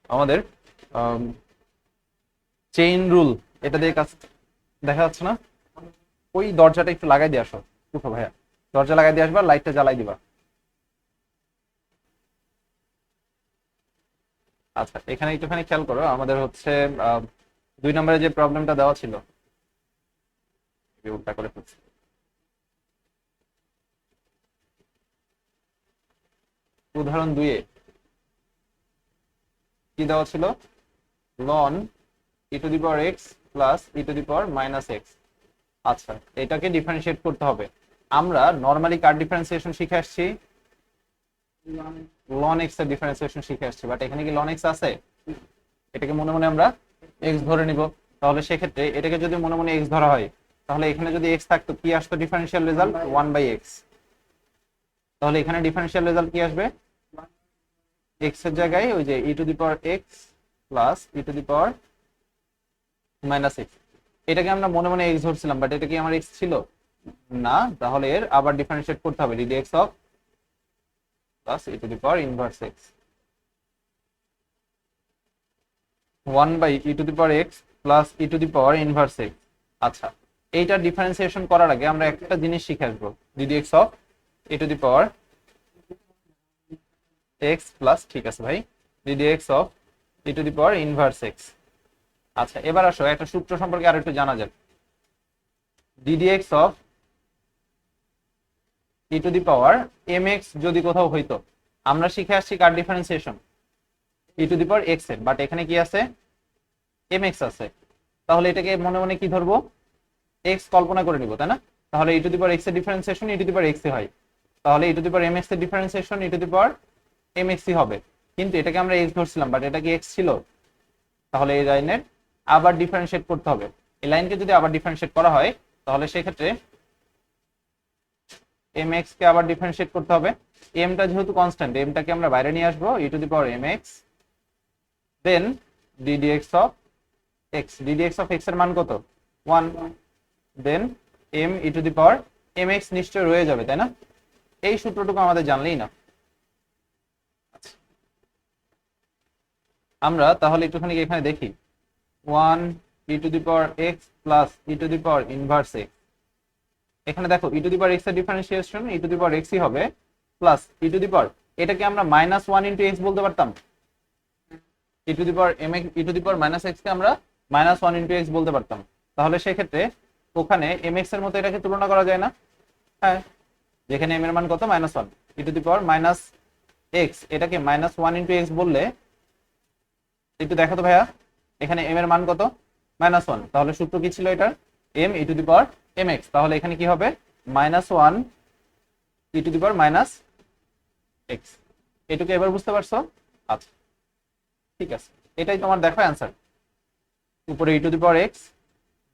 আমাদের chain rule এটা দিয়ে কাজ দেখা যাচ্ছে না? ওই দরজাটা একটু লাগাই দিয়ে আসো। উঠো ভাইয়া, দরজা লাগাই দিয়ে আসবা, লাইটটা জ্বালাই দিবা। আচ্ছা, এখানে একটুখানি খেয়াল করো, আমাদের হচ্ছে 2 নম্বরে যে প্রবলেমটা দেওয়া ছিল, উল্টা করে ফেলছি। উদাহরণ 2-এ কি দেওয়া ছিল? Ln e to the power x plus e to the power minus x. আচ্ছা, এটাকে ডিফারেন্সিয়েট করতে হবে। আমরা নর্মালি কার ডিফারেন্সিয়েশন শিখে আসছি? লন এক্স এর ডিফারেন্সিয়েশন শিখে আসছি, বাট এখানে কি লন এক্স আছে? এটাকে মনে মনে আমরা এক্স ধরে নিব। তাহলে সেক্ষেত্রে এটাকে যদি মনে মনে এক্স ধরা হয়, তাহলে এখানে যদি এক্স থাকতো কি আসতো? Differential result 1/x। তাহলে এখানে ডিফারেন্সিয়াল রেজাল্ট কি আসবে? এক্স এর জায়গায় ওই যে e to the power x plus e to the power minus x. এটাকে আমরা মনে মনে এক্স ধরছিলাম, বাট এটা কি আমার এক্স ছিল না। তাহলে এর আবার ডিফারেন্সিয়েট করতে হবে, d d x of plus e to the power inverse x 1/e two the power x plus e to the power inverse x. আচ্ছা, এইটার ডিফারেন্সিয়েশন করার আগে আমরা একটা জিনিস শিখে আসবো, ddx of e to the power x plus, ঠিক আছে ভাই, ddx of e to the power inverse x. আচ্ছা, এবার আসো একটা সূত্র সম্পর্কে আর একটু জানা যাক। D d x of e to the power m x যদি কোথাও হইতো, আমরা শিখে আসছি কার differentiation? E to the power x এর, বাট এখানে কি আছে? এম এক্স আছে। তাহলে এটাকে মনে মনে কি ধরবো? এক্স কল্পনা করে নিব, তাই না? তাহলে e to the power x এর differentiation e to the power x হয়। তাহলে e to the power m x এর differentiation e to the power m x হবে। কিন্তু এটাকে আমরা এক্স ধরছিলাম, বাট এটা কি এক্স ছিল? তাহলে এই লাইনের আবার ডিফারেন্সিয়েট করতে হবে। এই লাইনকে যদি আবার ডিফারেন্সিয়েট করা হয়, তাহলে সেক্ষেত্রে এম এক্স কে আবার ডিফারেন্সিয়েট করতে হবে। এমটা যেহেতু কনস্ট্যান্ট, এমটাকে আমরা বাইরে নিয়ে আসবো, e to the power m x then d d x of x. D d x of x এর মান কত? 1। Then m e to the power m x নিশ্চয় রয়ে যাবে, তাই না? এই সূত্রটুকু আমাদের জানলেই না। আচ্ছা, আমরা তাহলে একটুখানি এখানে দেখি, 1 e to the power x plus e to the power inverse x. এখানে দেখো e to the power x এর differentiation e to the power এক্সই হবে প্লাস ই টু দি পাওয়ার, এটাকে আমরা -1 ইন্টু এক্স বলতে পারতাম। E to the power m x e to the power minus x কে আমরা -1 ইন্টু এক্স বলতে পারতাম। তাহলে সেক্ষেত্রে ওখানে এম এক্স এর মতো এটাকে তুলনা করা যায় না? হ্যাঁ, যেখানে এম এর মান কত? -1 e to the power minus x, এটাকে -1 ইন্টু এক্স বললে, একটু দেখো তো ভাইয়া, এখানে এম এর মান কত? -1। তাহলে সূত্র কি ছিল এটার? M e to the power m x. তাহলে এখানে কি হবে? -1 e to the power minus x. এটুকু এবার বুঝতে পারছো? আচ্ছা, ঠিক আছে, এটাই তোমার দেখো অ্যান্সার। উপরে e to the power x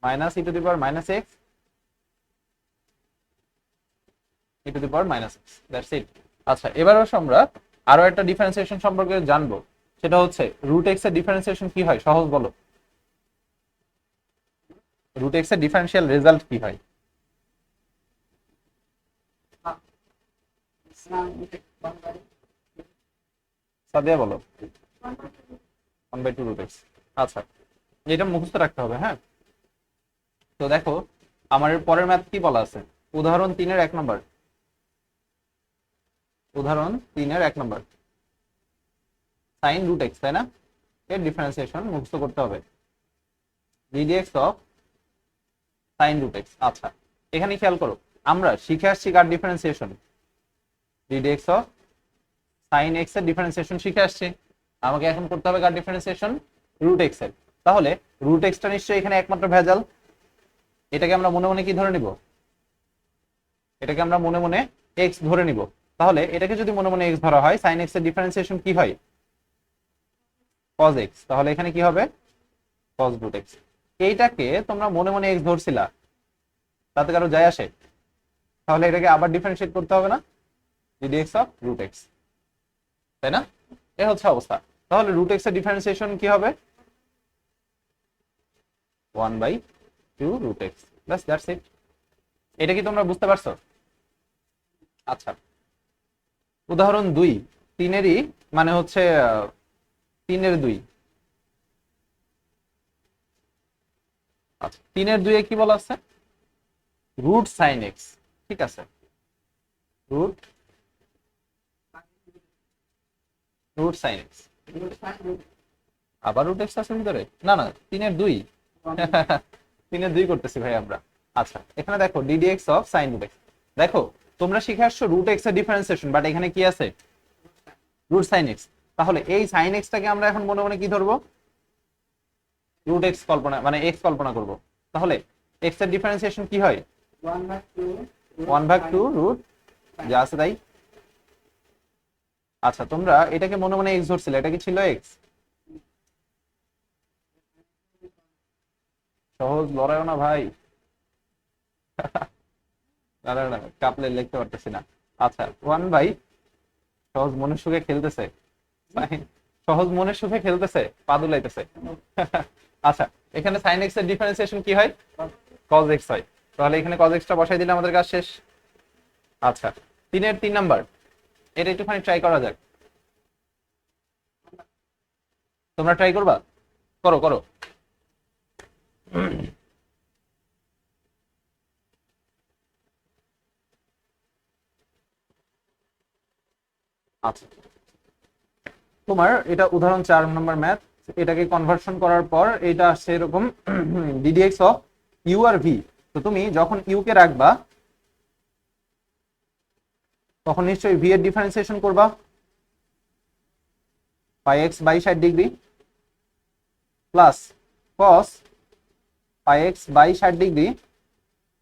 minus e to the power minus x e to the power minus x, that's it. আচ্ছা, এবার আসো আমরা আরো একটা ডিফারেন্সিয়েশন সম্পর্কে জানবো। সেটা হচ্ছে রুট এক্স এর ডিফারেন্সিয়েশন কি হয়? সহজ বলো। রুট এক্স এর ডিফারেন্সিয়াল রেজাল্ট কি হয়? সাদিয়া বলো। 1/2 রুট এক্স। আচ্ছা, এটা মুখস্থ রাখতে হবে, হ্যাঁ। তো দেখো, আমার এর পরের ম্যাথ কি বলা আছে? উদাহরণ 3-এর 1 নম্বর। উদাহরণ 3-এর 1 নম্বর, সাইন রুট এক্স, তাই না? এর ডিফারেন্সিয়েশন মুখস্থ করতে হবে, d d x of sine root x. আচ্ছা, এখানে খেয়াল করো, আমরা শিখে আসছি কার differentiation? D d x of sine x এর ডিফারেন্সিয়েশন শিখে আসছি। আমাকে এখন করতে হবে কার ডিফারেন্সিয়েশন? রুট এক্স এর। তাহলে রুট এক্সটা নিশ্চয়ই এখানে একমাত্র ভেজাল। এটাকে আমরা মনে মনে কি ধরে নিব? এটাকে আমরা মনে মনে এক্স ধরে নিব। তাহলে এটাকে যদি মনে মনে এক্স ধরা হয়, সাইন এক্স এর ডিফারেন্সিয়েশন কি হয়? Cos x. তাহলে এখানে কি হবে? Cos root x. এইটাকে তোমরা মনে মনে এক্স ধরছিলা, তাতে কারো যায় আসে? তাহলে এটাকে আবার ডিফারেন্সিয়েট করতে হবে না? ডিডিএক্স অফ রুট এক্স, তাই না? এ হচ্ছে অবস্থা। তাহলে রুট এক্স এর ডিফারেন্সিয়েশন কি হবে? 1/2 রুট এক্স, বাস, দ্যাটস ইট। এটা কি তোমরা বুঝতে পারছো? আচ্ছা, উদাহরণ 2, 3-এরই মানে হচ্ছে 3/2। আচ্ছা 3/2 কি বলা আছে? Root sine x. ঠিক আছে, রুট রুট সাইন এক্স। আবার রুট এক্স আছে ভিতরে? না না, 3/2। 3/2 করতেছি ভাই আমরা। আচ্ছা এখানে দেখো d d x of sine root x. দেখো তোমরা শিখে আসছো রুট এক্স এর ডিফারেন্সিয়েশন, বাট এখানে কি আছে? Root sine x. তাহলে এই সাইন এক্সটাকে আমরা এখন মনে মনে কি ধরবো? রুট এক্স কল্পনা, মানে এক্স কল্পনা করব। তাহলে এক্স এর ডিফারেন্সিয়েশন কি হয়? 1/2 রুট যা আছে তাই। আচ্ছা তোমরা এটাকে মনে মনে এক্স ধরছিলে, এটা কি ছিল এক্স? সহজ লড়াইও না ভাই। না না না, কাপলে লিখতে পারতেছি না। আচ্ছা 1/, সহজ মনের সুখে খেলতেছে, সহজ মনের সুখে খেলতেছে, পা দুলাইতেছে। আচ্ছা এখানে সাইন এক্স এর ডিফারেন্সিয়েশন কি হয়? কজ এক্স হয়। তাহলে এখানে কজ এক্সটা বসাই দিলে আমাদের কাজ শেষ। আচ্ছা 3/3 এটা একটুখানি ট্রাই করা যাক। তোমরা ট্রাই করবা? করো করো। আচ্ছা তোমার এটা উদাহরণ 4 নম্বর ম্যাথ। এটাকে কনভার্সন করার পর এটা আসছে এরকম ডিডিএক্স অফ ইউ আর ভি। তো তুমি যখন ইউ কে রাখবা তখন নিশ্চয়ই ভি এর ডিফারেন্সিয়েশন করবা pi x by 60 degree plus cos pi x by 60 degree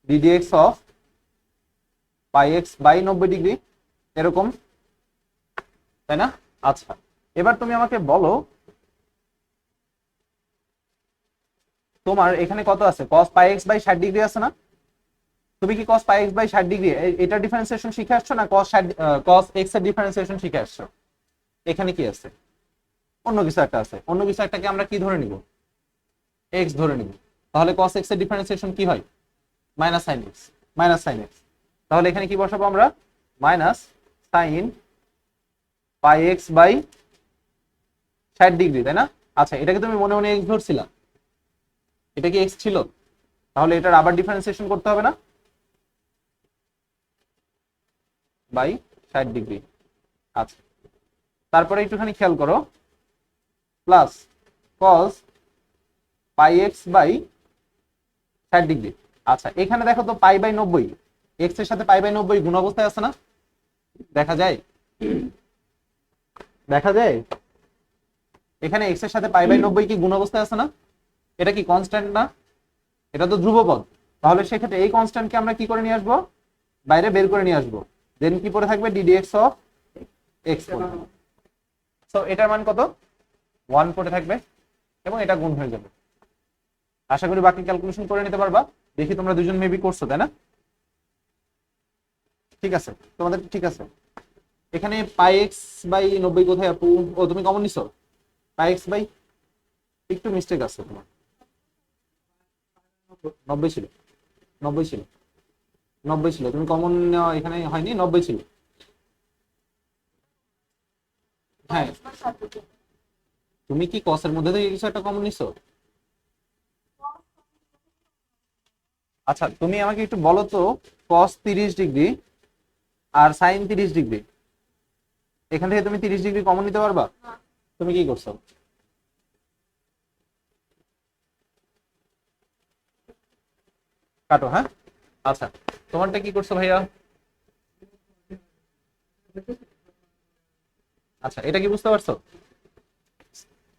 d d x of pi x by 90 degree, এরকম, তাই না? আচ্ছা এবার তুমি আমাকে বলো তোমার এখানে কত আছে? cos pi x by 60 degree আছে না? তুমি কি cos pi x by 60 degree এটা ডিফারেন্সিয়েশন শিখে আসছো, না cos এক্স এর ডিফারেন্সিয়েশন শিখে আসছো? এখানে কি আছে? অন্য কিছু একটা আছে। অন্য কিছু একটাকে আমরা কি ধরে নিব? এক্স ধরে নিব। তাহলে cos এক্স এর ডিফারেন্সিয়েশন কি হয়? Minus sine x. Minus sine x. তাহলে এখানে কি বসাবো আমরা? Minus sine pi x by 60 degree, তাই না? আচ্ছা এটাকে তুমি মনে মনে এক্স ধরছিলা, এটা কি এক্স ছিল? তাহলে এটার আবার ডিফারেন্সিয়েশন করতে হবে না? By 60 degree. আচ্ছা তারপরে একটুখানি খেয়াল করো, plus cos pi x by 60 degree. আচ্ছা এখানে দেখো তো পাই বাই 90, এক্স এর সাথে পাই বাই 90 গুণ অবস্থায় আছে না? দেখা যায়? দেখা যায় এখানে এক্স এর সাথে পাই বাই 90 কি গুণ অবস্থায় আছে না? এটা কি কনস্ট্যান্ট না? এটা তো ধ্রুবপদ। তাহলে সেক্ষেত্রে এই কনস্ট্যান্টকে আমরা কি করে নিয়ে আসবো? বাইরে বের করে নিয়ে আসবো। দেন কি পড়ে থাকবে? Ddx of x. সো এটার মান কত? 1 পড়ে থাকবে এবং এটা গুণ হয়ে যাবে। আশা করি বাকি ক্যালকুলেশন করে নিতে পারবা। দেখি তোমরা দুজন মেবি করছো, তাই না? ঠিক আছে তোমাদের, ঠিক আছে। এখানে পাই এক্স বাই 90 কোথায় আপু? ও তুমি কমন নিছো? পাই এক্স বাই, একটু মিস্টেক আছে তোমার। 90 ছিল, 90 ছিল, 90 ছিল। তুমি কমন এখানে হয়নি, 90 ছিল। হ্যাঁ তুমি কি কসের মধ্যে থেকে কিছু একটা কমন নিছো? আচ্ছা তুমি আমাকে একটু বলো তো, কস 30 ডিগ্রি আর সাইন 30 ডিগ্রি, এখান থেকে তুমি 30 ডিগ্রি কমন নিতে পারবা? তুমি কি করছো? কাটো, হ্যাঁ। আচ্ছা তোমারটা কি করছো ভাইয়া? আচ্ছা এটা কি বুঝতে পারছো?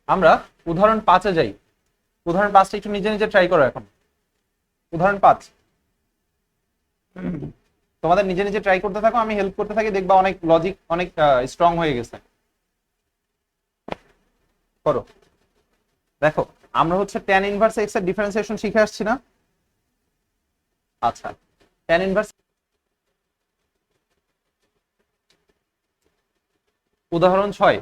আমরা উদাহরণ 5-এ যাই। উদাহরণ 5টা একটু নিজে নিজে ট্রাই করো এখন। উদাহরণ 5 তোমাদের নিজে নিজে ট্রাই করতে থাকো, আমি হেল্প করতে থাকি, দেখবা অনেক লজিক অনেক স্ট্রং হয়ে গেছে। করো। দেখো আমরা হচ্ছে tan ইনভার্স এক্স এর ডিফারেন্সিয়েশন শিখে আসছি না? আচ্ছা tan ইনভার্স, উদাহরণ 6।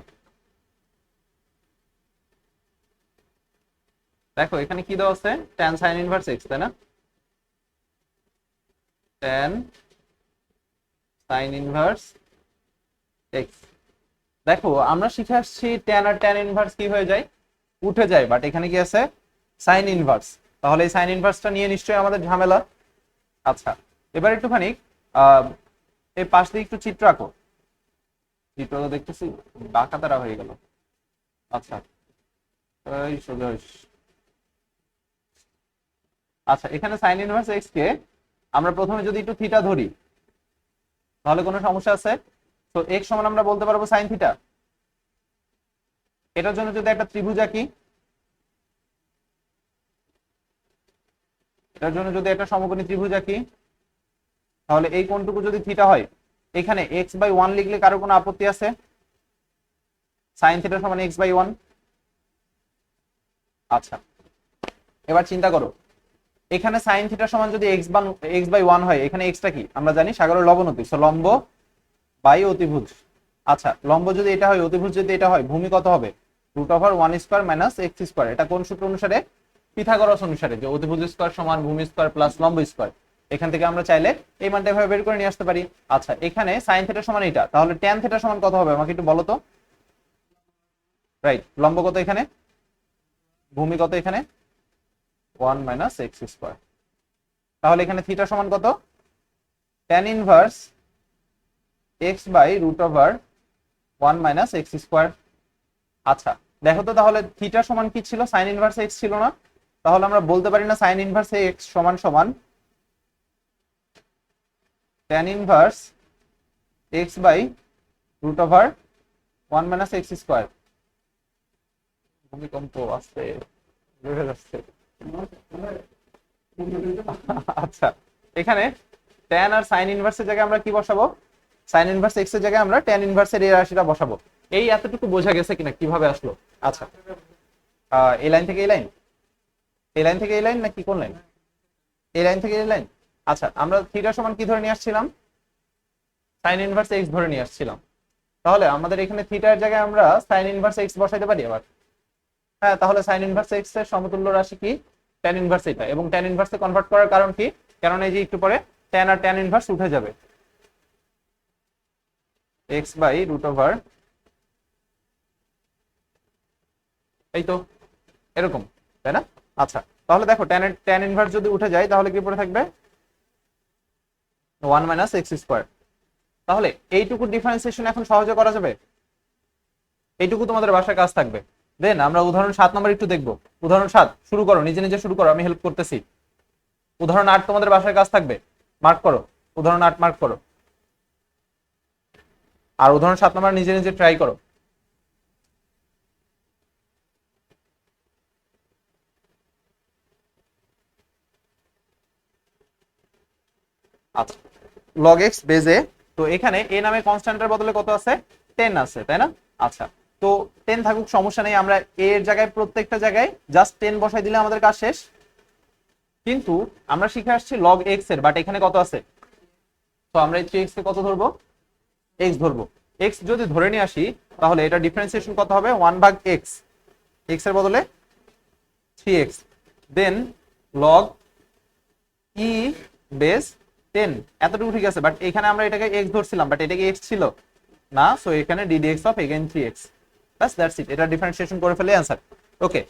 দেখো এখানে কি দেওয়া আছে? tan sin ইনভার্স এক্স, তাই না? tan sin inverse x. দেখো আমরা শিখে আসছি ট্যান আর ট্যান ইনভার্স কি হয়ে যায়, উঠে যায়, বাট এখানে কি আছে, সাইন ইনভার্স। তাহলে এই সাইন ইনভার্সটা নিয়ে নিশ্চয়ই আমাদের ঝামেলা। আচ্ছা, এবার একটুখানি আহ এই পাশ দিয়ে একটু চিত্র আঁকো। চিত্র তো দেখতেছি বাঁকা তারা হয়ে গেল। আচ্ছা, এই সোজা হইস। আচ্ছা, এখানে সাইন ইনভার্স এক্স কে আমরা প্রথমে যদি একটু থিটা ধরি তাহলে কোনো সমস্যা আছে? তো এক্স সমান আমরা বলতে পারবো সাইন থিটা। এটার জন্য যদি একটা ত্রিভুজ আঁকি, এটার জন্য যদি একটা সমকোণী ত্রিভুজ আঁকি, তাহলে এই কোণটুকু যদি থিটা হয়, এখানে এক্স বাই ওয়ান লিখলে কারো কোনো আপত্তি আছে? সাইন থিটা সমান এক্স বাই ওয়ান। আচ্ছা, এবার চিন্তা করো, এখানে সাইন থিটা সমান যদি এক্স বাই ওয়ান হয়, এখানে এক্সটা কি আমরা জানি, সাগরের লবণতি, সো লম্ব বাই অতিভুজ। আচ্ছা, লম্ব যদি এটা হয়, অতিভুজ যদি এটা হয়, ভূমি কত হবে? Root over one square minus x square. এটা কোন সূত্র অনুসারে? পিথাগোরাস অনুসারে, যে অতিভুজ স্কোয়ার সমান ভূমি স্কোয়ার প্লাস লম্ব স্কোয়ার। এখান থেকে আমরা চাইলে এই মানটা এভাবে বের করে নিয়ে আসতে পারি। আচ্ছা, এখানে সাইন থিটা সমান এটা, তাহলে ট্যান থিটা সমান কত হবে আমাকে একটু বলো তো। রাইট, লম্ব কত এখানে, ভূমি কত এখানে, ওয়ান মাইনাস এক্স স্কোয়ার। তাহলে এখানে থিটা সমান কত? Tan inverse x by root over one minus x square. আচ্ছা, দেখো তো তাহলে থিটা সমান কি ছিল, সাইন ইনভার্স এক্স ছিল না? তাহলে আমরা বলতে পারি না সাইন ইনভার্স এক্স সমান সমান tan inverse x by root over one minus x square. ভূমিকম্প আসছে, বেড়ে যাচ্ছে। আচ্ছা, এখানে ট্যান আর সাইন ইনভার্সের জায়গায় আমরা কি বসাবো? সাইন ইনভার্স এক্স এর জায়গায় আমরা ট্যান ইনভার্সের এই রাশিটা বসাবো। এই এতটুকু বোঝা গেছে কিনা কিভাবে আসলো? আচ্ছা, এই লাইন থেকে এই লাইন, এই লাইন থেকে এই লাইন নাকি কোন লাইন? এই লাইন থেকে এই লাইন। আচ্ছা, আমরা থিটা সমান কি ধরে নিয়ে আসছিলাম? সাইন ইনভার্স এক্স ধরে নিয়ে আসছিলাম। তাহলে আমাদের এখানে থিটার জায়গায় আমরা সাইন ইনভার্স এক্স বসাইতে পারি আবার। হ্যাঁ, তাহলে সাইন ইনভার্স এক্স এর সমতুল্য রাশি কি? ট্যান ইনভার্স এটা। এবং ট্যান ইনভার্সে কনভার্ট করার কারণ কি? কারণ এই যে একটু পরে ট্যান আর ট্যান ইনভার্স উঠে যাবে, এক্স বাই রুট ওভার, এই তো এরকম, তাই না? আচ্ছা, তাহলে দেখো ট্যান ইনভার্স যদি উঠে যায় তাহলে কি পড়ে থাকবে? One minus x square. তাহলে এইটুকু ডিফারেন্সিয়েশন এখন সহজে করা যাবে। এইটুকু তোমাদের বাসায় কাজ থাকবে। দেন আমরা উদাহরণ 7 নম্বর একটু দেখবো। উদাহরণ 7 শুরু করো, নিজে নিজে শুরু করো, আমি হেল্প করতেছি। উদাহরণ 8 তোমাদের বাসায় কাজ থাকবে, মার্ক করো, উদাহরণ 8 মার্ক করো। আর উদাহরণ 7 নম্বর নিজে নিজে ট্রাই করো। আচ্ছা, লগ এক্স বেজে, তো এখানে এ নামে কনস্ট্যান্টের বদলে কত আছে? 10 আছে, তাই না? আচ্ছা, তো 10 থাকুক, সমস্যা নেই, আমরা এ এর জায়গায় প্রত্যেকটা জায়গায় জাস্ট 10 বসাই দিলে আমাদের কাজ শেষ। কিন্তু আমরা শিখে আসছি লগ এক্স এর, বাট এখানে কত আছে? তো আমরা এই 3x কে কত ধরবো? এক্স ধরবো। এক্স যদি ধরে নিয়ে আসি তাহলে এটা ডিফারেন্সিয়েশন কত হবে? 1 ভাগ এক্স, এক্স এর বদলে 3x, দেন লগ ই বেস 10। এতটুকু ঠিক আছে, বাট এখানে আমরা এটাকে x ধরছিলাম, বাট এটা কি x ছিল না, সো এখানে ddx of again 3x, bus that's it. এটা ডিফারেন্সিয়েশন করে ফেলে आंसर। ওকে,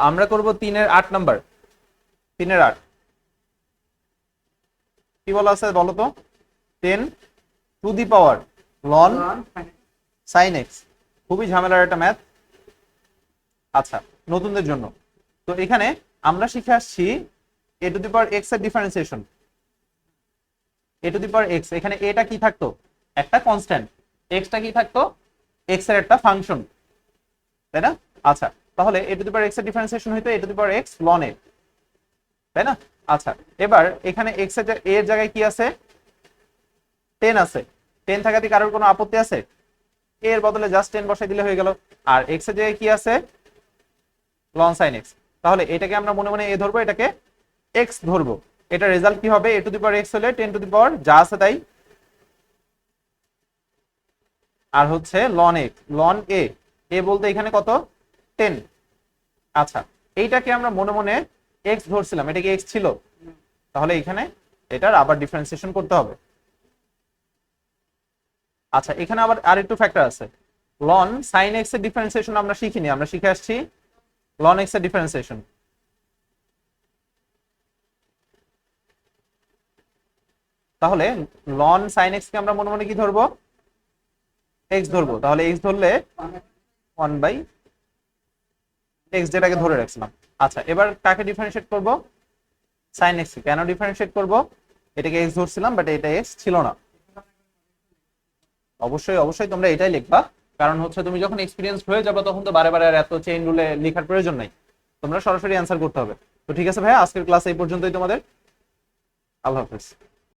আমরা করব 3 এর 8 নাম্বার। 3 এর 8 কি বলা আছে বলো তো? 10 two the power ln sin x। খুবই ঝামেলার একটা ম্যাথ। আচ্ছা, নতুনদের জন্য তো এখানে আমরা শিখে আসছি a two the power x এর differentiation. a two the power x, এখানে এটা কি থাকতো? একটা কনস্ট্যান্ট। x টা কি থাকতো? x এর একটা ফাংশন, তাই না? আচ্ছা, তাহলে a two the power x এর ডিফারেন্সিয়েশন হইতো a two the power x ln a, তাই না? আচ্ছা, এবার এখানে x এর জায়গায় কি আছে? 10 আছে। 10 থাকাতে কারোর কোনো আপত্তি আছে? a এর বদলে জাস্ট 10 বসাই দিলে হয়ে গেল। আর x এর জায়গায় কি আছে? ln sin x। তাহলে এটাকে আমরা মনে মনে a ধরবো, এটাকে x ধরবো। এটা রেজাল্ট কি হবে? a two the power x হলে 10 টু দি পাওয়ার যা আছে তাই, আর হচ্ছে ln a, a বলতে এখানে কত? 10। আচ্ছা, এইটাকে আমরা মনে মনে x ধরছিলাম, এটা কি x ছিল? তাহলে এখানে এটার আবার ডিফারেন্সিয়েশন করতে হবে। আচ্ছা, এখানে আবার আরেকটু ফ্যাক্টর আছে। লন সাইন এক্স এর ডিফারেন্সিয়েশন আমরা শিখিনি, আমরা শিখে আসছি লন এক্স এর ডিফারেন্সিয়েশন। তাহলে লন সাইন এক্স কে আমরা মনে মনে কি ধরবো, এক্স ধরবো। তাহলে এক্স ধরলে 1 বাই এক্স, যেটাকে ধরে রাখছিলাম। আচ্ছা, এবার কাকে ডিফারেন্সিয়েট করব, সাইন এক্স কে। কেন ডিফারেন্সিয়েট করব, এটাকে এক্স ধরছিলাম বাট এটা এক্স ছিল না। অবশ্যই অবশ্যই তোমরা এটাই লিখবা, কারণ হচ্ছে তুমি যখন এক্সপিরিয়েন্স হয়ে যাবে তখন তো বারে বারে আর এত চেইন রুলে লেখার প্রয়োজন নাই, তোমরা সরাসরি অ্যান্সার করতে হবে। তো ঠিক আছে ভাইয়া, আজকের ক্লাস এই পর্যন্তই তোমাদের। আল্লাহ হাফেজ।